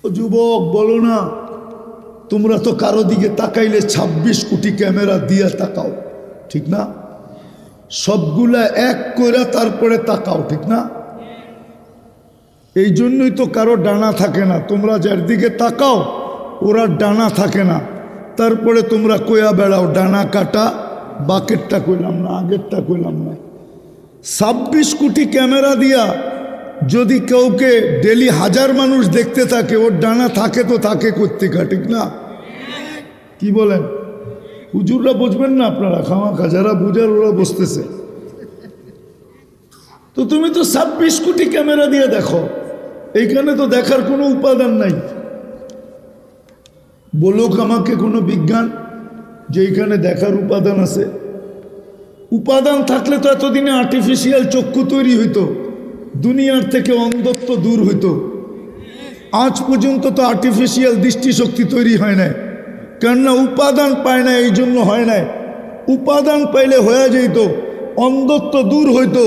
যুবক বলো না, তোমরা তো কারো দিকে তাকাইলে ২৬ কোটি ক্যামেরা দিয়ে তাকাও, ঠিক না? সবগুলা এক করে তারপরে তাকাও, ঠিক না? এই জন্যই তো কারো ডানা থাকে না। তোমরা যার দিকে তাকাও ওরা ডানা থাকে না, তারপরে তোমরা কইয়া বেড়াও ডানা কাটা, বাকেরটা কইলাম না, আগেরটা কইলাম না। ২৬ কোটি ক্যামেরা দিয়া যদি কাউকে ডেলি ১০০০ মানুষ দেখতে থাকে, ওর ডানা থাকে তো থাকে কোত্থেকে, ঠিক না? কি বলেন? হুজুররা বুঝবেন না, আপনারা খামাখা, যারা বুঝার ওরা বসতেছে। তো তুমি তো ২৬ কোটি ক্যামেরা দিয়ে দেখো, এইখানে তো দেখার কোনো উপাদান নাই। বলুক আমাকে কোনো বিজ্ঞান যে এইখানে দেখার উপাদান আছে? উপাদান থাকলে তো এতদিনে আর্টিফিশিয়াল চক্ষু তৈরি হইতো, দুনিয়ার থেকে অন্ধত্ব দূর হইতো। আজ পর্যন্ত তো আর্টিফিশিয়াল দৃষ্টিশক্তি তৈরি হয় নাই, কেননা উপাদান পায় না, এই জন্য হয় নাই। উপাদান পাইলে হয়ে যেত, অন্ধত্ব দূর হইতো।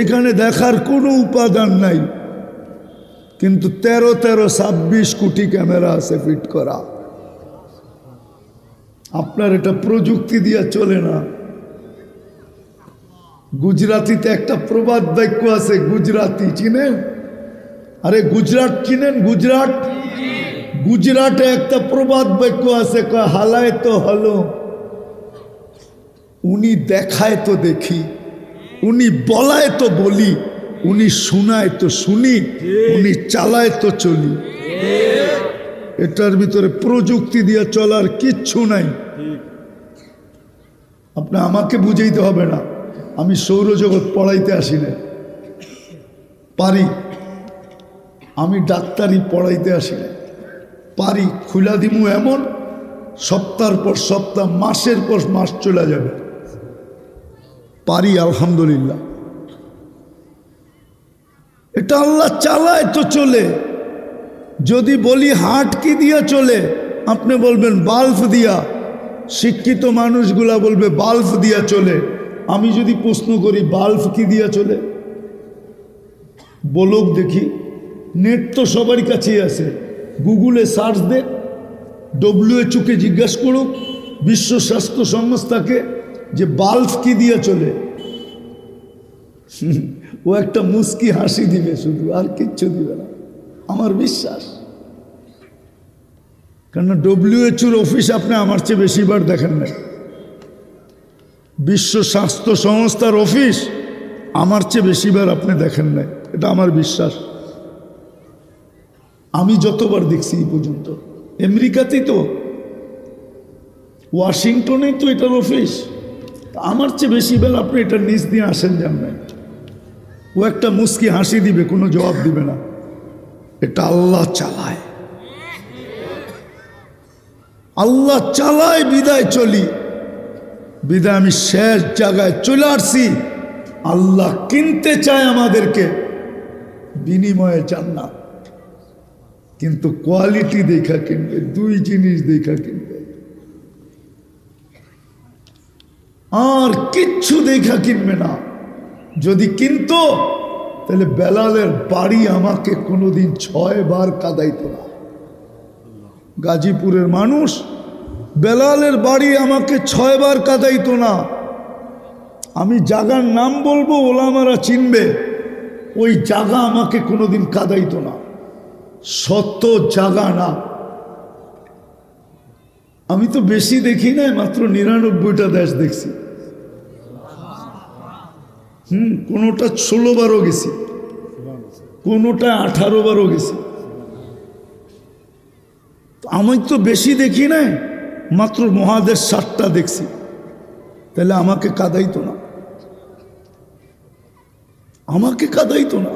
এখানে দেখার কোনো উপাদান নাই, কিন্তু ২৩ কোটি ক্যামেরা আছে ফিট করা। আপনার এটা প্রযুক্তি দিয়া চলে না। গুজরাটিতে একটা প্রবাদ বাক্য আছে, গুজরাটি চিনেন? আরে গুজরাট চিনেন? গুজরাট, গুজরাটে একটা প্রবাদ বাক্য আছে, কয় হালায় তো হলো, উনি দেখায় তো দেখি, উনি বলায় তো বলি, উনি শোনায় তো শুনি, উনি চালায় তো চলি। এটার ভিতরে প্রযুক্তি দিয়ে চলার কিচ্ছু নাই। আপনি আমাকে বুঝাইতে হবে না, আমি সৌরজগৎ পড়াইতে আসি না, পারি। আমি ডাক্তারি পড়াইতে আসি না, পারি। খুলা দিমু এমন, সপ্তাহের পর সপ্তাহ, মাসের পর মাস চলে যাবে, পারি আলহামদুলিল্লাহ। এটা আল্লাহ চালায় তো চলে। যদি বলি হার্ট কি দিয়া চলে, আপনি বলবেন বাল্ব দিয়া। শিক্ষিত মানুষগুলা বলবে বাল্ব দিয়া চলে। আমি যদি প্রশ্ন করি বাল্ব কি দিয়া চলে, বলুক দেখি। নেট তো সবারই কাছেই আছে, গুগলে সার্চ দে, WHO কে জিজ্ঞাসা করুক, বিশ্ব স্বাস্থ্য সংস্থাকে, যে বাল্ব কি দিয়া চলে। ও একটা মুস্কি হাসি দিবে শুধু, আর কিচ্ছু দিবে না, আমার বিশ্বাস। কেননা WHO অফিস আপনি আমার চেয়ে বেশিবার দেখেন নাই, বিশ্ব স্বাস্থ্য সংস্থার অফিস আমার চেয়ে বেশিবার আপনি দেখেন নাই, এটা আমার বিশ্বাস। আমি যতবার দেখছি এই পর্যন্ত, আমেরিকাতেই তো, ওয়াশিংটনেই তো এটার অফিস, আমার চেয়ে বেশিবার আপনি এটার নিচ দিয়ে আসেন যান নাই। ও একটা মুস্কি হাসি দিবে, কোনো জবাব দিবে না। এটা আল্লাহ চালায়, আল্লাহ চালায়, বিদায় চলি। বিদায় আমি শেষ জায়গায় চলে আসছি। আল্লাহ কিনতে চায় আমাদেরকে, বিনিময়ে জান্নাত, কিন্তু কোয়ালিটি দেখা কিনবে, দুই জিনিস দেখা কিনবে, আর কিচ্ছু দেখা কিনবে না। যদি কিনতো তাহলে বেলালের বাড়ি আমাকে কোনোদিন 6 বার কাঁদাইতো না। গাজীপুরের মানুষ, বেলালের বাড়ি আমাকে 6 বার কাঁদাইতো না। আমি জাগার নাম বলবো, ওলামারা চিনবে, ওই জাগা আমাকে কোনোদিন কাঁদাইতো না। সত্য জাগা না। আমি তো বেশি দেখি নাই, মাত্র 99টা দেশ দেখছি। কোনোটা 16 বারও গেছি, কোনোটা 18 বারও গেছি। আমি তো বেশি দেখি নাই, মাত্র মহাদেশ 7টা দেখছি। তাহলে আমাকে কাঁদাইতো না, আমাকে কাঁদাইতো না।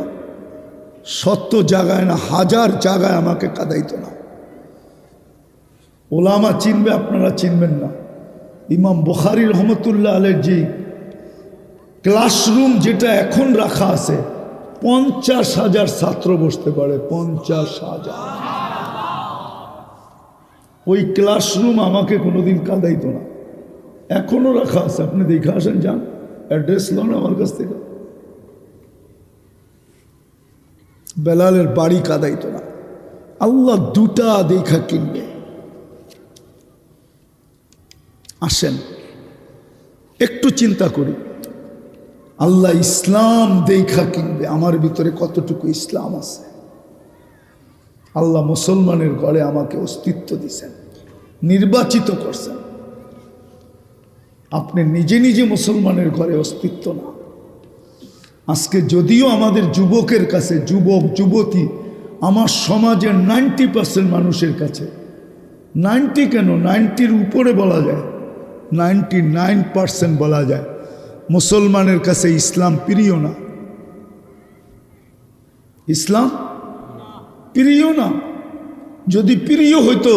সত্য জায়গায় না, 1000 জায়গায় আমাকে কাঁদাইতো না। ওলামা চিনবে, আপনারা চিনবেন না। ইমাম বুখারী রহমতুল্লাহ আলাইহির যে ক্লাসরুম যেটা এখন রাখা আছে, 50,000 ছাত্র বসতে পারে, 50,000। ওই ক্লাসরুম আমাকে কোনোদিন কাঁদাইতো না, এখনো রাখা আছে। আপনি দেখে আসেন, যান, অ্যাড্রেস লন আমার কাছ থেকে। বেলালের বাড়ি কাঁদাইতো না। আল্লাহ দুটা দেখা কিনবে। আসেন একটু চিন্তা করি, আল্লাহ ইসলাম দেখা কিনবে, আমার ভিতরে কতটুকু ইসলাম আছে। আল্লাহ মুসলমানের ঘরে আমাকে অস্তিত্ব দিয়েছেন, নির্বাচিত করছেন। আপনি নিজে নিজে মুসলমানের ঘরে অস্তিত্ব না। আজকে যদিও আমাদের যুবকের কাছে, যুবক যুবতী, আমার সমাজের 90% মানুষের কাছে, 90 কেন 90-র উপরে বলা যায়, 99% বলা যায়, মুসলমানের কাছে ইসলাম প্রিয় না। ইসলাম প্রিয় না। যদি প্রিয় হইতো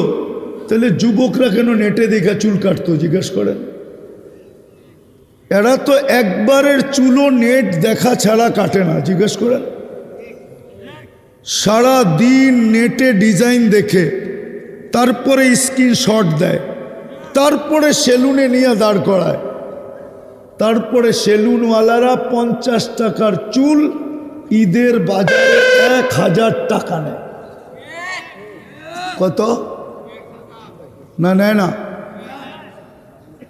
তাহলে যুবকরা কেন নেটে দেখা চুল কাটতো? জিজ্ঞেস করেন। এরা তো একবারের চুলও নেট দেখা ছাড়া কাটে না। জিজ্ঞেস করেন। সারা দিন নেটে ডিজাইন দেখে, তারপরে স্ক্রিনশট দেয়, তারপরে সেলুনে নিয়ে দাঁড় করায়, তারপরে সেলুনওয়ালারা 50 টাকার চুল ঈদের বাজারে 1000 টাকা নেয়। কত? না নেয় না।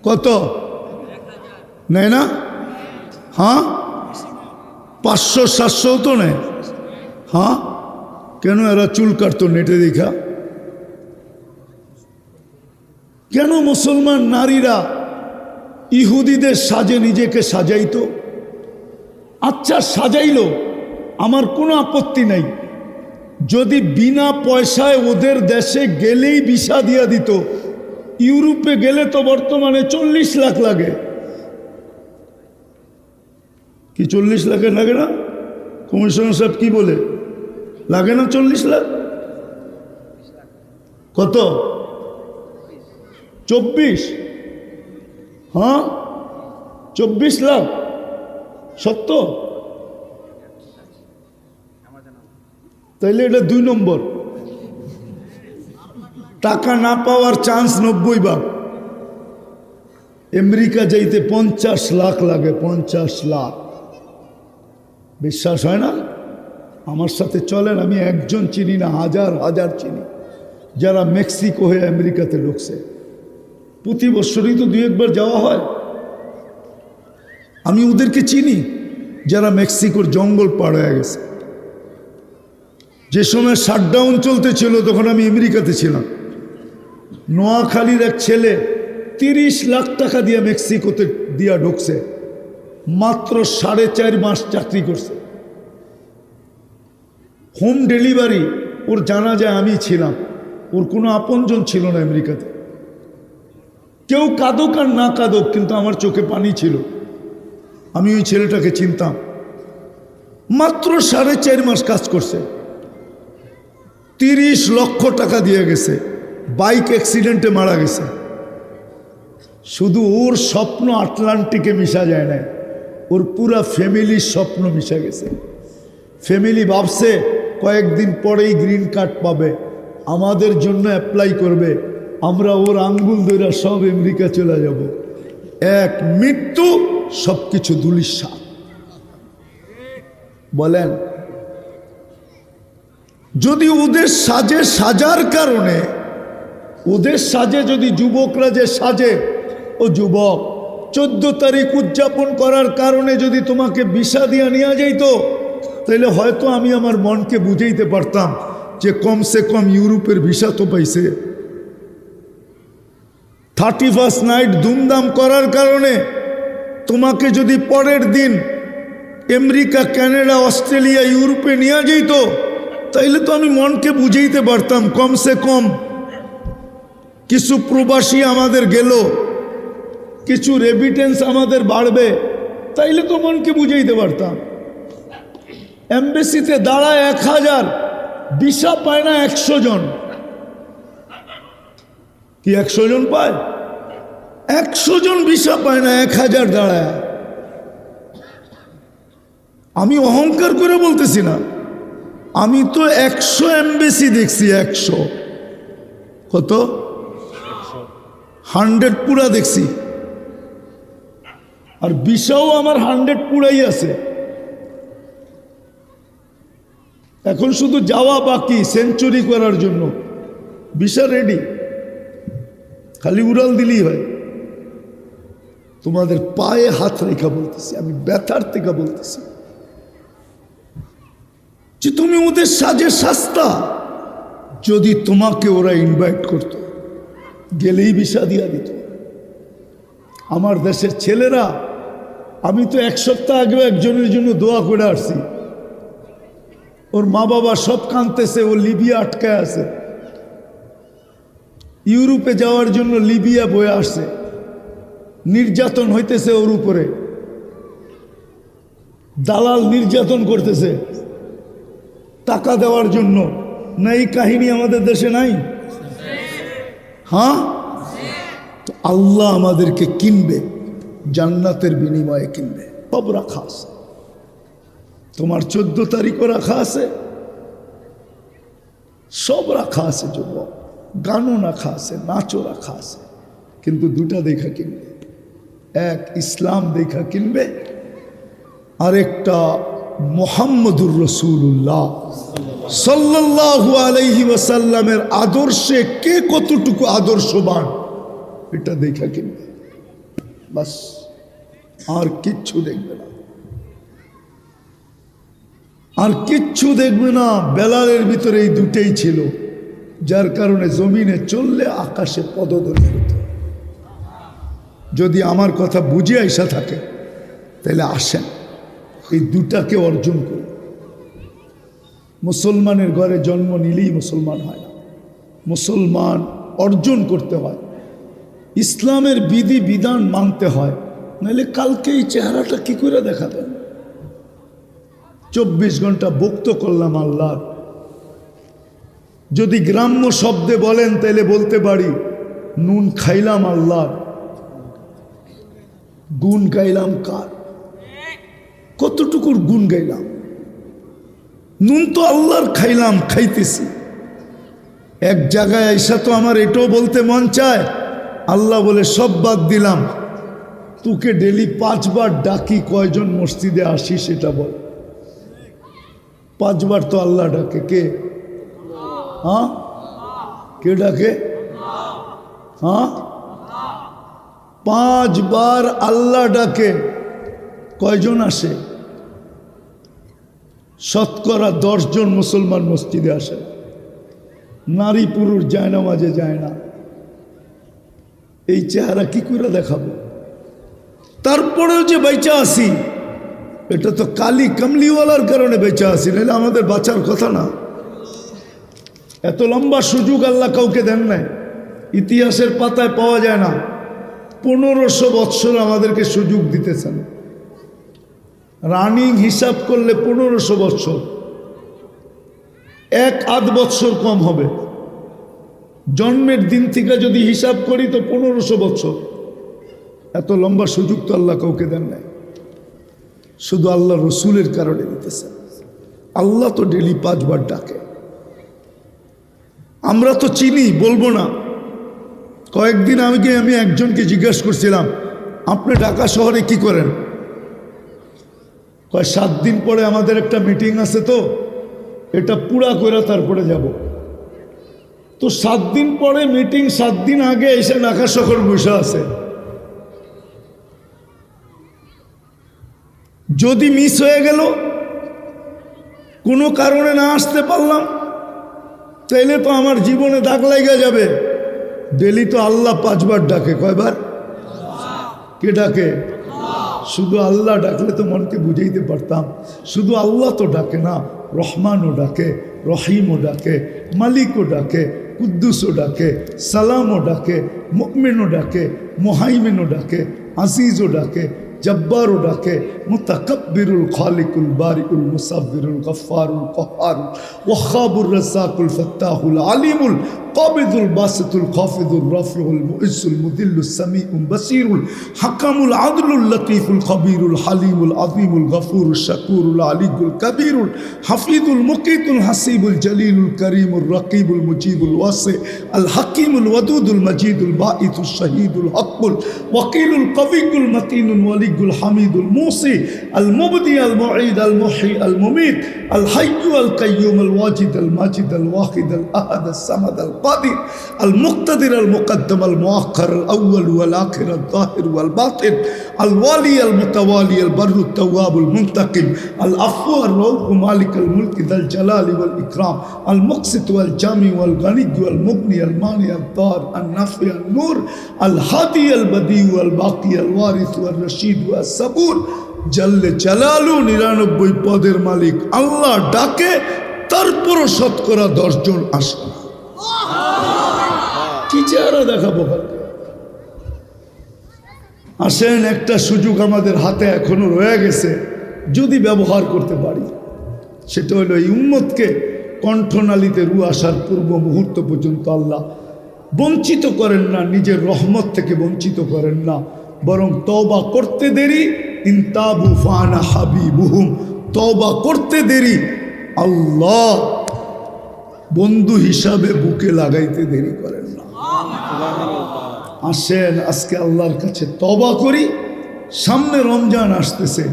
কত নেয় না? হ্যাঁ, 500-700 তো নেয়। হ্যাঁ, কেন? এরা চুল কাটতো নেটে দেখা। কেন মুসলমান নারীরা ইহুদিদের সাজে নিজেকে সাজাইতো? আচ্ছা সাজাইলো, আমার কোনো আপত্তি নাই, যদি বিনা পয়সায় ওদের দেশে গেলেই ভিসা দিয়া দিত। ইউরোপে গেলে তো বর্তমানে 40 লাখ লাগে। কি 40 লাখের লাগে না? কমিশনার সাহেব কি বলে, লাগে না 40 লাখ? কত? 24? হ্যাঁ, 24 লাখ। সত্য? তাইলে এটা 2 নম্বর। টাকা না পাওয়ার চান্স 90 ভাগ। আমেরিকা যাইতে 50 লাখ লাগে। 50 লাখ। বিশ্বাস হয় না? আমার সাথে চলেন, আমি একজন চিনি না, হাজার হাজার চিনি যারা মেক্সিকো হয়ে আমেরিকাতে ঢুকছে। প্রতি বছরই তো 2 একবার যাওয়া হয়। আমি ওদেরকে চিনি যারা মেক্সিকোর জঙ্গল পার হয়ে গেছে। যে সময় শাটডাউন চলতেছিল তখন আমি আমেরিকাতে ছিলাম। নোয়াখালীর এক ছেলে 30 লাখ টাকা দিয়ে মেক্সিকোতে দিয়া ঢুকছে, মাত্র 4.5 মাস চাকরি করছে। হোম ডেলিভারি ওর জানা যায় আমি ছিলাম, ওর কোনো আপনজন ছিল না আমেরিকাতে। কেউ কাঁদুক আর না কাঁদুক, কিন্তু আমার চোখে পানি ছিল। আমি ওই ছেলেটাকে চিনতাম। মাত্র 4.5 মাস কাজ করছে, 30 লক্ষ টাকা দিয়ে গেছে। বাইক অ্যাক্সিডেন্টে মারা গেছে। শুধু ওর স্বপ্ন আটলান্টিকে মিশা যায় না, ওর পুরা ফ্যামিলির স্বপ্ন মিশা গেছে। ফ্যামিলি ভাবছে কয়েকদিন পরেই গ্রিন কার্ড পাবে, আমাদের জন্য অ্যাপ্লাই করবে, আমরা ওর আঙ্গুল ধরে সব আমেরিকা চলে যাব। এক মৃত্যু, সব কিছু ধূলিসাৎ। বলেন, যদি ওদের সাজে সাজার কারণে, ওদের সাজে যদি যুবকরা যে সাজে, ও যুবক 14 তারিখ উদযাপন করার কারণে যদি তোমাকে ভিসা দিয়ে নিয়ে যাইতো, তাহলে হয়তো আমি আমার মনকে বুঝাইতে পারতাম যে কমসে কম ইউরোপের ভিসা তো পাইছে। 31st নাইট ধুমধাম করার কারণে তোমাকে যদি পরের দিন আমেরিকা, কানাডা, অস্ট্রেলিয়া, ইউরোপে নিয়ে যাইতো, তাইলে তো আমি মনকে বুঝাইতে পারতাম কমসে কম কিছু প্রবাসী আমাদের গেল, কিছু রেমিটেন্স আমাদের বাড়বে, তাইলে তো মনকে বুঝাইতে পারতাম। এমবেসিতে দাঁড়ায় 1000, ভিসা পায় না 100 জন। কি 100 জন পায়? 100 জন ভিসা পায় না, 1000 দাঁড়ায়। আমি অহংকার করে বলতেছি না, আমি তো 100 এমবেসি দেখছি। 100 কত? 100 পুরা দেখছি। আর ভিসাও আমার 100 পুরাই আছে। এখন শুধু যাওয়া বাকি সেঞ্চুরি করার জন্য। ভিসা রেডি, খালি উড়াল দিলেই হয়। তোমাদের পায়ে হাত রেখা বলতেছি, আমি ব্যথার থেকে বলতেছি যে তুমি ওদের সাজে সাস্তা। যদি তোমাকে ওরা ইনভাইট করত, গেলেই ভিসা দিয়া দিত। আমার দেশের ছেলেরা, আমি তো এক সপ্তাহ আগেও একজনের জন্য দোয়া করে আসছি। ওর মা বাবা সব কাঁদতেছে, ও লিবিয়া আটকায় আছে। ইউরোপে যাওয়ার জন্য লিবিয়া বয়ে আসছে, নির্যাতন হইতেছে ওর উপরে, দালাল নির্যাতন করতেছে টাকা দেওয়ার জন্য। না এই কাহিনী আমাদের দেশে নাই? হ্যাঁ, তো আল্লাহ আমাদেরকে কিনবে, জান্নাতের বিনিময়ে কিনবে। সব রাখা আছে, তোমার 14 তারিখও রাখা আছে, সব রাখা আছে। যুবক, গানও রাখা আছে, নাচও রাখা আছে, কিন্তু দুটা দেখা কিনবে। এক ইসলাম দেখা কিনবে, আরেকটা মুহাম্মদুর রাসূলুল্লাহ সাল্লাল্লাহু আলাইহি ওয়াসাল্লামের আদর্শে কে কতটুকু আদর্শবান, এটা দেখা কিনবে। বাস, আর কিচ্ছু দেখবে না, আর কিচ্ছু দেখবে না। বেলালের ভিতরে এই দুটেই ছিল, যার কারণে জমিনে চললে আকাশে পদধ্বনি হতো। যদি আমার কথা বুঝে আইসা থাকে তাহলে আসেন, এই দুটাকে অর্জন করুন। মুসলমানের ঘরে জন্ম নিলেই মুসলমান হয় না, মুসলমান অর্জন করতে হয়, ইসলামের বিধি বিধান মানতে হয়। নাহলে কালকে এই চেহারাটা কি করে দেখাবেন? 24 ঘন্টা ভক্ত করলাম আল্লাহ। যদি গ্রাম্য শব্দে বলেন তাহলে বলতে পারি নুন খাইলাম আল্লাহ, গুণ গাইলাম কার? কতটুকুর গুণ গাইলাম? নুন তো আল্লাহর খাইলাম, খাইতেছি। এক জায়গায় আইসা তো আমার এটাও বলতে মন চায়, আল্লাহ বলে সব বাদ দিলাম, তোকে ডেলি 5 বার ডাকি, কয়জন মসজিদে আসি সেটা বল। 5 বার তো আল্লাহ ডাকে। কে? হ্যাঁ, কে ডাকে? হ্যাঁ, 5 বার আল্লাহ ডাকে, কয়জন আসে? শতকরা 10 জন মুসলমান মসজিদে আসে। নারী পুরুষ যায় না, মাঝে যায় না। এই চেহারা কি করে দেখাবো? তারপরেও যে বেঁচে আসি, এটা তো কালি কামলিওয়ালার কারণে বেঁচে আসি, নাহলে আমাদের বাঁচার কথা না। এত লম্বা সুযোগ আল্লাহ কাউকে দেন নাই, ইতিহাসের পাতায় পাওয়া যায় না। 1500 বৎসর আমাদেরকে সুযোগ দিতেছেন। রানিং হিসাব করলে 1500 বৎসর, 1-8 বৎসর কম হবে। জন্মের দিন থেকে যদি হিসাব করি তো 1500 বৎসর। এত লম্বা সুযোগ তো আল্লাহ কাউকে দেন নাই, শুধু আল্লাহ রসুলের কারণে দিতেছেন। আল্লাহ তো ডেলি 5 বার ডাকে। আমরা তো চিনি, বলবো না। কয়েকদিন আগে আমি একজনকে জিজ্ঞাসা করছিলাম, আপনি ঢাকা শহরে কি করেন? কয় 7 দিন পরে আমাদের একটা মিটিং আছে, তো এটা পুরা করে তারপরে যাব। তো 7 দিন পরে মিটিং, 7 দিন আগে এসে ঢাকা শহর বসে আছে। যদি মিস হয়ে গেল, কোনো কারণে না আসতে পারলাম, তাইলে তো আমার জীবনে দাগ লাগা যাবে। ডেলি তো আল্লাহ 5 বার ডাকে। কয়বার? কে ডাকে? শুধু আল্লাহ ডাকলে তো মনকে বুঝাইতে পারতাম। শুধু আল্লাহ তো ডাকে না, রহমানও ডাকে, রহিমও ডাকে, মালিকও ডাকে, কুদ্দুসও ডাকে, সালামও ডাকে, মুমিনও ডাকে, মুহাইমিনও ডাকে, আজিজও ডাকে, জব্বারও ডাকে, মুতাকাব্বিরুল খালিকুল বারিউল মুসাব্বিরুল গফফারুল কহ্হারুল ওয়াহাবুর রাজ্জাকুল ফাত্তাহুল আলিমুল কাবিদুল বাসিতুল খাফিদুর রাফিউল মুইসুল মুদিল্লুস সামিউল বাসীরুল হাকামুল আদলুল লতীফুল খবীরুল হালিমুল আযীমুল গফুরুল শাকুরুল আলিয়ুল কবীরুল হাফিজুল মুকিতুল হাসিবুল জলিলুল করিমুল রকিবুল মুজিবুল ওয়াসি আল হাকিমুল ওয়াদুদুল মজিদুল বাঈতুল শহীদুল হকুল ওয়াকিলুল কবিকুল মতিনুল ওয়ালিগুল হামিদুল মুসি আল মুবদি আল মুঈদ আল মুহয়ি আল মুমীত আল হাইয়্যু আল কাইয়্যুম আল ওয়াজিদ আল মাজিদ আল ওয়াহিদ আল আহাদ আল সামাদ আল কাদির আল মুক্তাদির আল মুকদ্দম আল মুআক্খার আল আউয়াল ওয়াল আখির আল যাহির ওয়াল বাতিন আল ওয়ালি আল মুতাওয়ালি আল বাররু التواب المنتقم العفو الرؤوف مالك الملك ذا الجلال والإكرام المقسط والجامع والغني والمغني المانع الضار النافع النور الهادي البديع والباقي الوارث والرشيد والصبور জল্লে জালালু 99 পদের মালিক আল্লাহ ডাকে তারপর শতকরা 10 জন আসে না। কি চেহারা দেখাবো? আসেন, একটা সুযোগ আমাদের হাতে এখনো রয়ে গেছে, যদি ব্যবহার করতে পারি, সেটা হলো এই উম্মতকে কণ্ঠনালীতে রু আসার পূর্ব মুহূর্ত পর্যন্ত আল্লাহ বঞ্চিত করেন না, নিজের রহমত থেকে বঞ্চিত করেন না, বরং তওবা করতে দেরি ইনতাবু ফানা হাবিবুহুম, তওবা করতে দেরি আল্লাহ বন্ধু হিসাবে বুকে লাগাইতে দেরি করেন না। আসেন আজকে আল্লাহর কাছে তওবা করি। সামনে রমজান আসতেছে,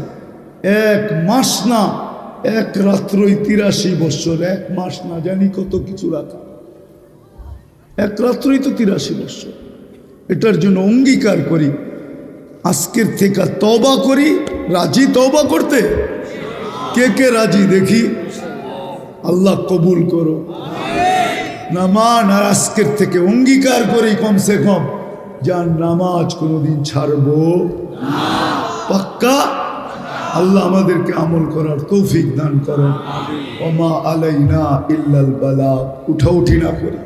1 মাস না 1 রাত্রই 83 বছর, 1 মাস না জানি কত কিছু রাখা, 1 রাত্রই তো 83 বছর। এটার জন্য অঙ্গীকার করি, আজকের থেকে তওবা করি। রাজি তওবা করতে? কে কে রাজি দেখি? আল্লাহ কবুল করো। নামান আর আজকের থেকে অঙ্গীকার করি কমসে কম যার নামাজ কোনোদিন ছাড়বো না। পাক্কা? আল্লাহ আমাদেরকে আমল করার তৌফিক দান করেন। ওমা আলাইনা ইল্লাল বালাগ। উঠি না করি।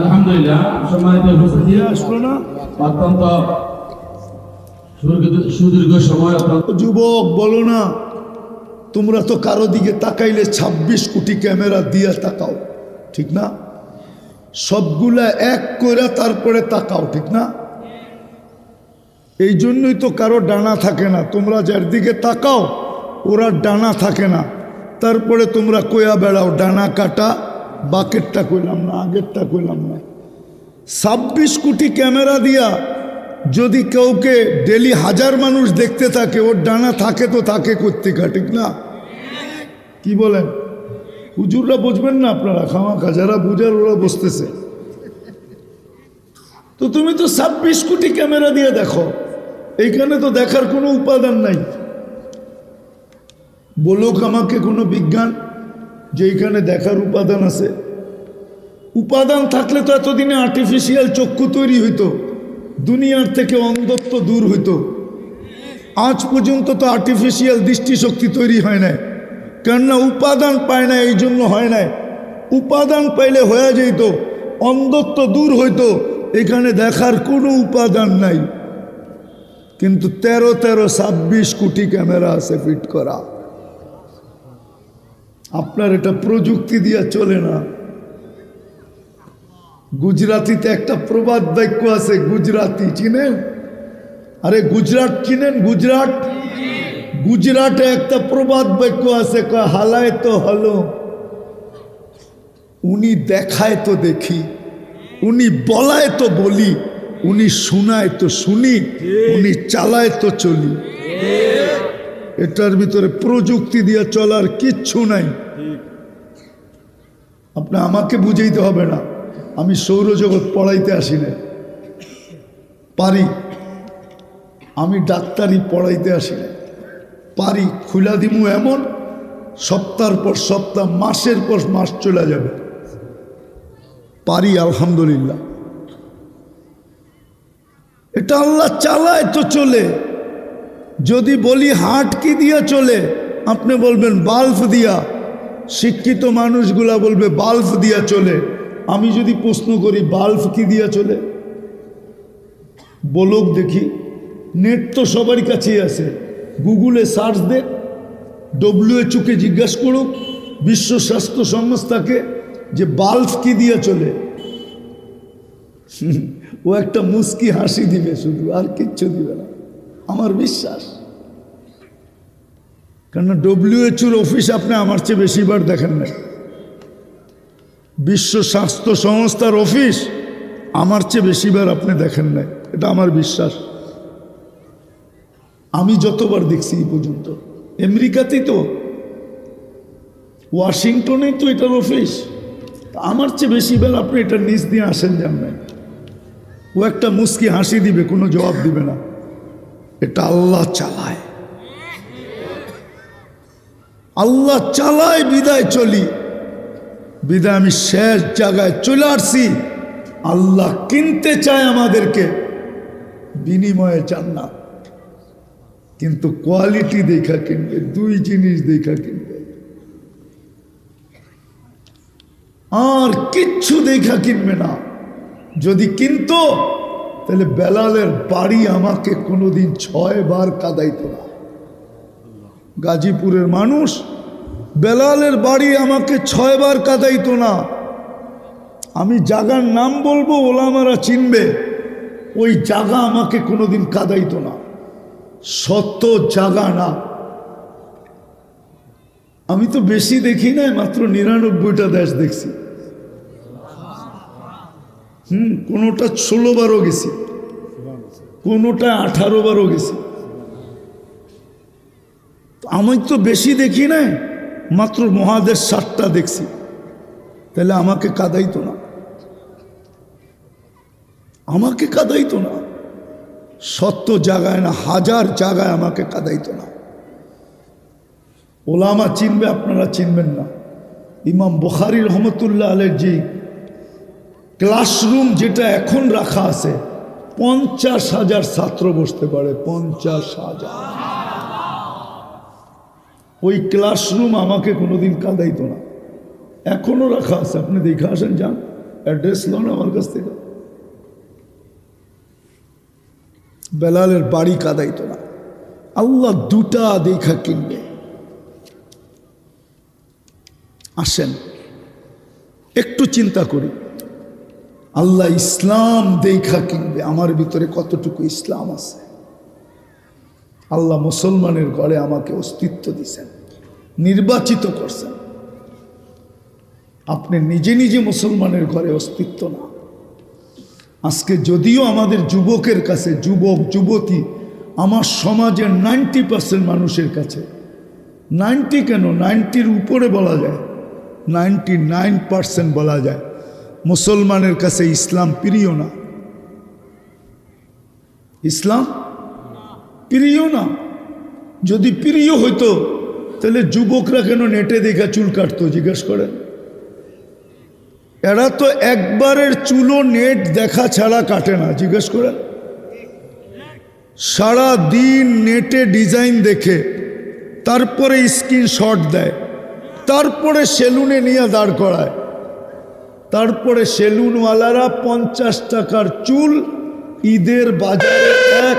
আলহামদুলিল্লাহ, সম্মানিত উপস্থিতি, আসলো না অত্যন্ত সুদীর্ঘ সময়। যুবক বলো না, তোমরা তো কারো দিকে তাকাইলে 26 কোটি ক্যামেরা দিয়ে তাকাও, ঠিক না? সবগুলা এক করে তারপরে তাকাও, ঠিক না? এই জন্যই তো কারো ডানা থাকে না। তোমরা যার দিকে তাকাও ওরা ডানা থাকে না, তারপরে তোমরা কয়া বেড়াও ডানা কাটা, বাকেরটা কইলাম না, আগেরটা কইলাম না। 26 কোটি ক্যামেরা দিয়া যদি কেউকে ডেলি 1000 মানুষ দেখতে থাকে, ওর ডানা থাকে তো থাকে কোত্থেকে, ঠিক না? কি বলেন? হুজুররা বুঝবেন না আপনারা, খামাখা যারা বুঝার ওরা বসতেছে। তো তুমি তো 26 কোটি ক্যামেরা দিয়ে দেখো, এইখানে তো দেখার কোনো উপাদান নাই। বলুক আমাকে কোনো বিজ্ঞান যে এইখানে দেখার উপাদান আছে? উপাদান থাকলে তো এতদিনে আর্টিফিশিয়াল চক্ষু তৈরি হইতো, দুনিয়ার থেকে অন্ধত্ব দূর হইতো। আজ পর্যন্ত তো আর্টিফিশিয়াল দৃষ্টিশক্তি তৈরি হয় নাই, কেননা উপাদান পায় না, এই জন্য হয় নাই। উপাদান পাইলে হয়ে যেত, অন্ধত্ব দূর হইতো। এখানে দেখার কোনো উপাদান নাই, কিন্তু 26 কোটি ক্যামেরা আছে ফিট করা। আপনার এটা প্রযুক্তি দিয়ে চলে না। গুজরাতিতে একটা প্রবাদ বাক্য আছে, গুজরাতি চিনেন? আরে গুজরাট চিনেন? গুজরাট, গুজরাটে একটা প্রবাদ বাক্য আছে, হালায় তো হলো, উনি দেখায় তো দেখি, উনি বলায় তো বলি, উনি শোনায় তো শুনি, উনি চালায় তো চলি। এটার ভিতরে প্রযুক্তি দিয়ে চলার কিচ্ছু নাই। আপনি আমাকে বুঝাইতে হবে না, আমি সৌরজগৎ পড়াইতে আসি না, পারি। আমি ডাক্তারি পড়াইতে আসি না, পারি। খুলা দিমু এমন, সপ্তাহের পর সপ্তাহ, মাসের পর মাস চলে যাবে, পারি আলহামদুলিল্লাহ। এটা আল্লাহ চালায় তো চলে। যদি বলি হার্ট কি দিয়া চলে, আপনি বলবেন বাল্ব দিয়া। শিক্ষিত মানুষগুলা বলবে বাল্ব দিয়া চলে। আমি যদি প্রশ্ন করি বাল্ব কি দিয়া চলে, বলুক দেখি। নেট তো সবারই কাছেই আছে, গুগলে সার্চ দে, WHO কে জিজ্ঞাসা করুক, বিশ্ব স্বাস্থ্য সংস্থাকে যে বাল্ব কি দিয়ে চলে, ও একটা মুস্কি হাসি দিবে শুধু, আর কিচ্ছু দিবে না, আমার বিশ্বাস। কেন ডব্লিউএইচওর অফিস আপনি আমার চেয়ে বেশিবার দেখেন না, বিশ্ব স্বাস্থ্য সংস্থার অফিস আমার চেয়ে বেশিবার আপনি দেখেন নাই, এটা আমার বিশ্বাস। আমি যতবার দেখছি এই পর্যন্ত, আমেরিকাতেই তো, ওয়াশিংটনেই তো এটার অফিস, আমার চেয়ে বেশিবার আপনি এটার নিচ দিয়ে আসেন যান নাই। ও একটা মুস্কি হাসি দিবে, কোনো জবাব দিবে না। এটা আল্লাহ চালায়, আল্লাহ চালায় বিদায় চলি, বিদায় আমি শেষ জায়গায় চলে আসছি। আল্লাহ কিনতে চায় আমাদেরকে, বিনিময়ে জান্নাত, কিন্তু কোয়ালিটি দেখা কিনবে, দুই জিনিস দেখা কিনবে, আর কিচ্ছু দেখা কিনবে না। যদি কিনতো তাহলে বেলালের বাড়ি আমাকে কোনোদিন 6 বার কাঁদাইতো না। গাজীপুরের মানুষ, বেলালের বাড়ি আমাকে 6 বার কাঁদাইতো না। আমি জায়গার নাম বলবো, ওলামারা চিনবে, ওই জায়গা আমাকে কোনোদিন কাঁদাইতো না। সত্য জায়গা না, আমি তো বেশি দেখি নাই, মাত্র 99টা দেশ দেখছি। কোনোটা 16 বারও গেছি, কোনোটা 18 বারও গেছি। আমি তো বেশি দেখি নাই, মাত্র মহাদেশ 7টা দেখছি, তাহলে আমাকে কাঁদাইতো না, আমাকে কাঁদাইতো না। সত্য জায়গায় না, হাজার জায়গায় আমাকে কাঁদাইতো না। ওলামা চিনবে, আপনারা চিনবেন না। ইমাম বুখারী রহমতুল্লাহ আলাইহির যে ক্লাসরুম যেটা এখন রাখা আছে, 50,000 ছাত্র বসতে পারে, 50,000। ওই ক্লাসরুম আমাকে কোনোদিন কাঁদাইতো না, এখনো রাখা আছে, আপনি দেখে আসেন, যান, অ্যাড্রেস লোন আমার কাছ থেকে। বেলালের বাড়ি কাঁদাইতো না। আল্লাহ দুটা দেখা কিনবে। আসেন একটু চিন্তা করি, আল্লাহ ইসলাম দেখা কিনবে, আমার ভিতরে কতটুকু ইসলাম আছে। আল্লাহ মুসলমানের ঘরে আমাকে অস্তিত্ব দিয়েছেন, নির্বাচিত করছেন। আপনি নিজে নিজে মুসলমানের ঘরে অস্তিত্ব না। আজকে যদিও আমাদের যুবকের কাছে, যুবক যুবতী, আমার সমাজের 90% মানুষের কাছে, 90 কেন, 90-র উপরে বলা যায়, 99% বলা যায়, মুসলমানের কাছে ইসলাম প্রিয় না। ইসলাম প্রিয় না। যদি প্রিয় হইতো তাহলে যুবকরা কেন নেটে দেখা চুল কাটতো, জিজ্ঞেস করেন। এরা তো একবারের চুলও নেট দেখা ছাড়া কাটে না, জিজ্ঞেস করেন। সারা দিন নেটে ডিজাইন দেখে, তারপরে স্ক্রিনশট দেয়, তারপরে সেলুনে নিয়ে দাঁড় করায়, তারপরে সেলুনওয়ালারা 50 টাকার চুল ঈদের বাজারে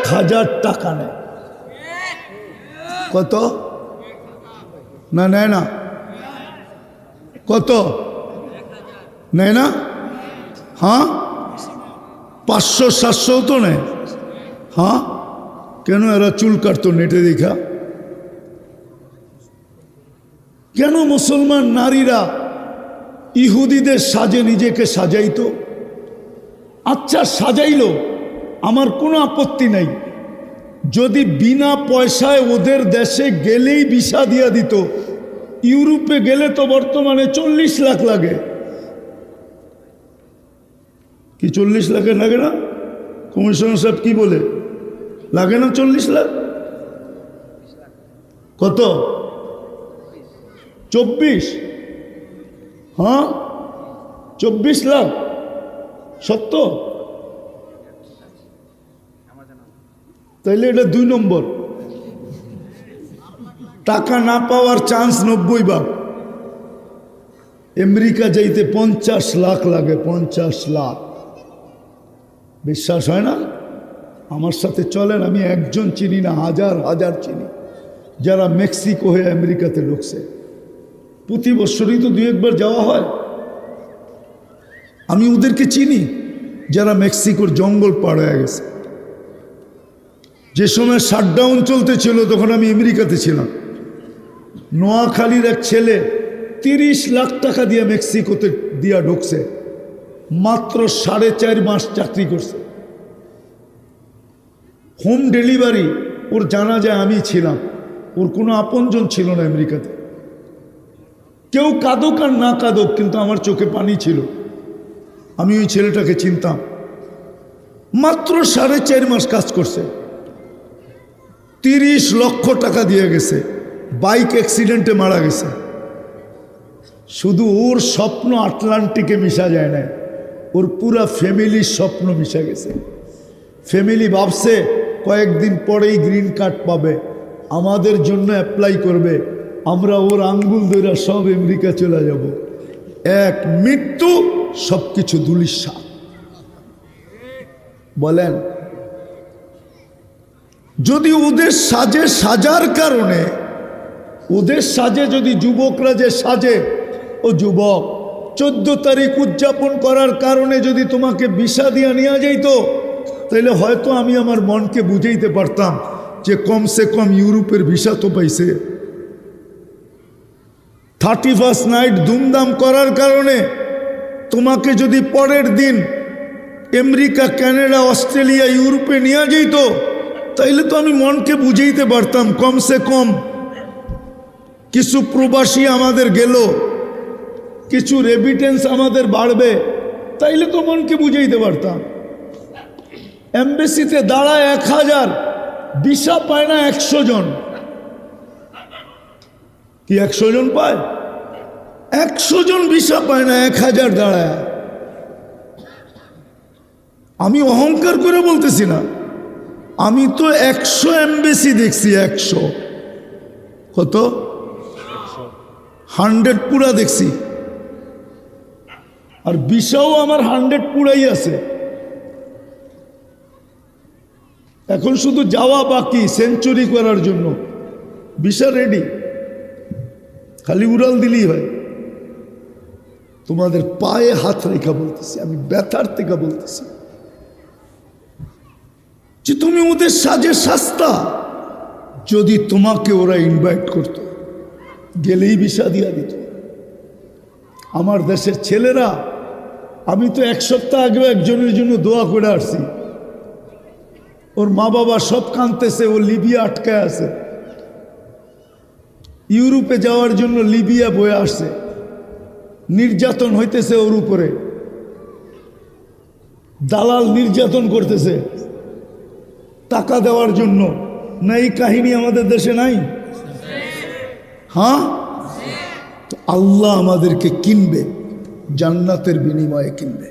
1000 টাকা নেয়। কত? না নেয় না, কত নেয় না? হ্যাঁ, 500-700 তো নেয়। হ্যাঁ, কেন? এরা চুল কাটতো নেটে দেখা। কেন মুসলমান নারীরা ইহুদিদের সাজে নিজেকে সাজাইতো? আচ্ছা সাজাইলো, আমার কোনো আপত্তি নাই, যদি বিনা পয়সায় ওদের দেশে গেলেই ভিসা দিয়া দিত। ইউরোপে গেলে তো বর্তমানে 40 লাখ লাগে। কি 40 লাখে লাগে না? কমিশনার সাহেব কি বলে, লাগে না 40 লাখ? কত? 24? হ্যাঁ, 24 লাখ। সত্য? তাইলে এটা 2 নম্বর। টাকা না পাওয়ার চান্স 90 ভাগ। আমেরিকা যাইতে 50 লাখ লাগে, 50 লাখ। বিশ্বাস হয় না? আমার সাথে চলেন, আমি একজন চিনি না, হাজার হাজার চিনি যারা মেক্সিকো হয়ে আমেরিকাতে ঢুকছে। প্রতি বছরই তো 2-1 যাওয়া হয়। আমি ওদেরকে চিনি যারা মেক্সিকোর জঙ্গল পার হয়ে গেছে। যে সময় শাটডাউন চলতেছিল তখন আমি আমেরিকাতে ছিলাম। নোয়াখালীর এক ছেলে 30 লাখ টাকা দিয়ে মেক্সিকোতে দিয়া ঢুকছে, মাত্র 4.5 মাস চাকরি করছে। হোম ডেলিভারি ওর জানা যায় আমি ছিলাম, ওর কোনো আপনজন ছিল না আমেরিকাতে। কেউ কাঁদুক আর না কাঁদুক, কিন্তু আমার চোখে পানি ছিল। আমি ওই ছেলেটাকে চিনতাম। মাত্র 4.5 মাস কাজ করছে, 30 লক্ষ টাকা দিয়ে গেছে, বাইক অ্যাক্সিডেন্টে মারা গেছে। শুধু ওর স্বপ্ন আটলান্টিকে মিশা যায় না, ওর পুরা ফ্যামিলির স্বপ্ন মিশা গেছে। ফ্যামিলি ভাবছে কয়েকদিন পরেই গ্রিন কার্ড পাবে, আমাদের জন্য অ্যাপ্লাই করবে, আমরা ওর আঙ্গুল ধরে সব আমেরিকা চলে যাব। এক মৃত্যু, সব কিছু ধুলিস্যা। বলেন, যদি ওদের সাজে সাজার কারণে, ওদের সাজে যদি যুবকরা যে সাজে, ও যুবক 14 তারিখ উদযাপন করার কারণে যদি তোমাকে ভিসা দিয়ে নিয়ে যাইত, তাহলে হয়তো আমি আমার মনকে বুঝাইতে পারতাম যে কমসে কম ইউরোপের ভিসা তো পাইছে। 31st নাইট ধুমধাম করার কারণে তোমাকে যদি পরের দিন আমেরিকা, কানাডা, অস্ট্রেলিয়া, ইউরোপে নিয়ে যাইত, তাইলে তো আমি মনকে বুঝাইতে পারতাম কমসে কম কিছু প্রবাসী আমাদের গেল, কিছু রেমিটেন্স আমাদের বাড়বে, তাইলে তো মনকে বুঝাইতে পারতাম। এমবেসিতে দাঁড়ায় 1000, ভিসা পায় না 100 জন। কি 100 জন পায়? 100 জন ভিসা পায় না, 1000 দাঁড়ায়। আমি অহংকার করে বলতেছি না, আমি তো 100 এমবেসি দেখছি। 100 কত? 100 পুরা দেখছি। আর ভিসাও আমার 100 পুরাই আছে। এখন শুধু যাওয়া বাকি সেঞ্চুরি করার জন্য। ভিসা রেডি, খালি উড়াল দিলেই হয়। তোমাদের পায়ে হাত রেখা বলতেছি, আমি ব্যথার থেকে বলতেছি যে তুমি ওদের সাজে সাস্তা। যদি তোমাকে ওরা ইনভাইট করত, গেলেই ভিসা দিয়া দিত। আমার দেশের ছেলেরা, আমি তো 1 সপ্তাহ আগেও একজনের জন্য দোয়া করে আসছি। ওর মা বাবা সব কাঁদতেছে, ও লিবিয়া আটকায় আছে। ইউরোপে যাওয়ার জন্য লিবিয়া বয়ে আসছে, নির্যাতন হইতেছে ওর উপরে, দালাল নির্যাতন করতেছে টাকা দেওয়ার জন্য। না এই কাহিনী আমাদের দেশে নাই? হ্যাঁ, তো আল্লাহ আমাদেরকে কিনবে, জান্নাতের বিনিময়ে কিনবে।